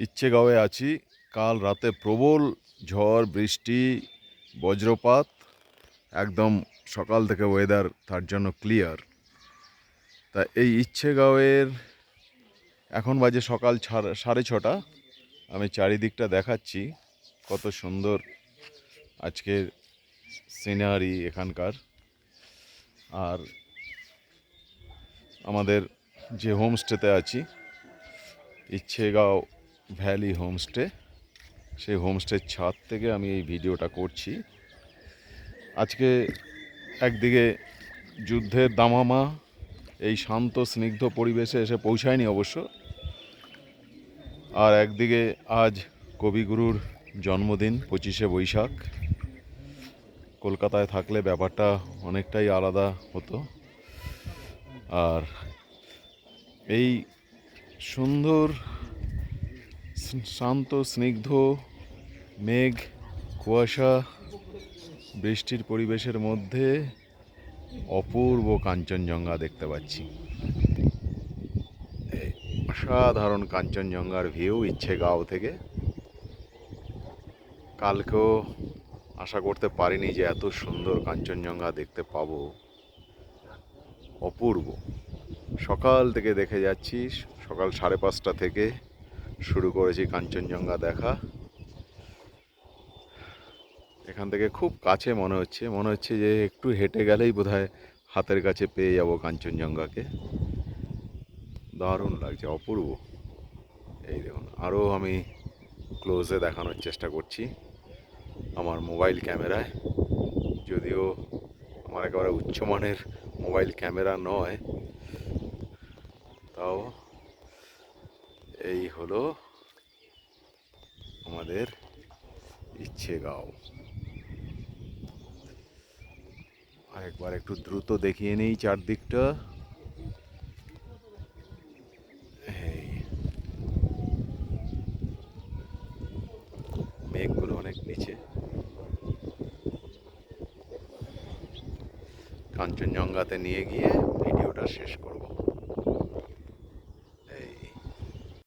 ইচ্ছেগাঁওয়ে আছি। কাল রাতে প্রবল ঝড় বৃষ্টি বজ্রপাত, একদম সকাল থেকে ওয়েদার তার জন্য ক্লিয়ার। তা এই ইচ্ছেগাঁওয়ের এখন বাজে সকাল 6:30। আমি চারিদিকটা দেখাচ্ছি কত সুন্দর আজকের সিনারি এখানকার। আর আমাদের যে হোমস্টেতে আছি, ইচ্ছেগাঁও ভ্যালি হোমস্টে, সেই হোমস্টের ছাদ থেকে আমি এই ভিডিওটা করছি। আজকে একদিকে যুদ্ধের দামামা এই শান্ত স্নিগ্ধ পরিবেশে এসে পৌঁছায়নি অবশ্য, আর একদিকে আজ কবিগুরুর জন্মদিন 25শে বৈশাখ। কলকাতায় থাকলে ব্যাপারটা অনেকটাই আলাদা হতো। আর এই সুন্দর শান্ত স্নিগ্ধ মেঘ কুয়াশা বৃষ্টির পরিবেশের মধ্যে অপূর্ব কাঞ্চনজঙ্ঘা দেখতে পাচ্ছি। অসাধারণ কাঞ্চনজঙ্ঘার ভিউ ইচ্ছেগাঁও থেকে। কালকেও আশা করতে পারিনি যে এত সুন্দর কাঞ্চনজঙ্ঘা দেখতে পাবো। অপূর্ব। সকাল থেকে দেখে যাচ্ছি, সকাল 5:30 থেকে শুরু করেছি কাঞ্চনজঙ্ঘা দেখা। এখান থেকে খুব কাছে মনে হচ্ছে যে একটু হেঁটে গেলেই বোধহয় হাতের কাছে পেয়ে যাব কাঞ্চনজঙ্ঘাকে। দারুণ লাগছে, অপূর্ব। এই দেখুন, আরও আমি ক্লোজে দেখানোর চেষ্টা করছি আমার মোবাইল ক্যামেরায়, যদিও আমার একেবারে উচ্চমানের মোবাইল ক্যামেরা নয়, তাও এই হলো আমাদের ইচ্ছেগাঁও। আরেকবার একটু দ্রুত দেখিয়ে নেই চারদিকটা। মেঘগুলো অনেক নিচে। কাঞ্চনজঙ্ঘাতে নিয়ে গিয়ে ভিডিওটা শেষ করব।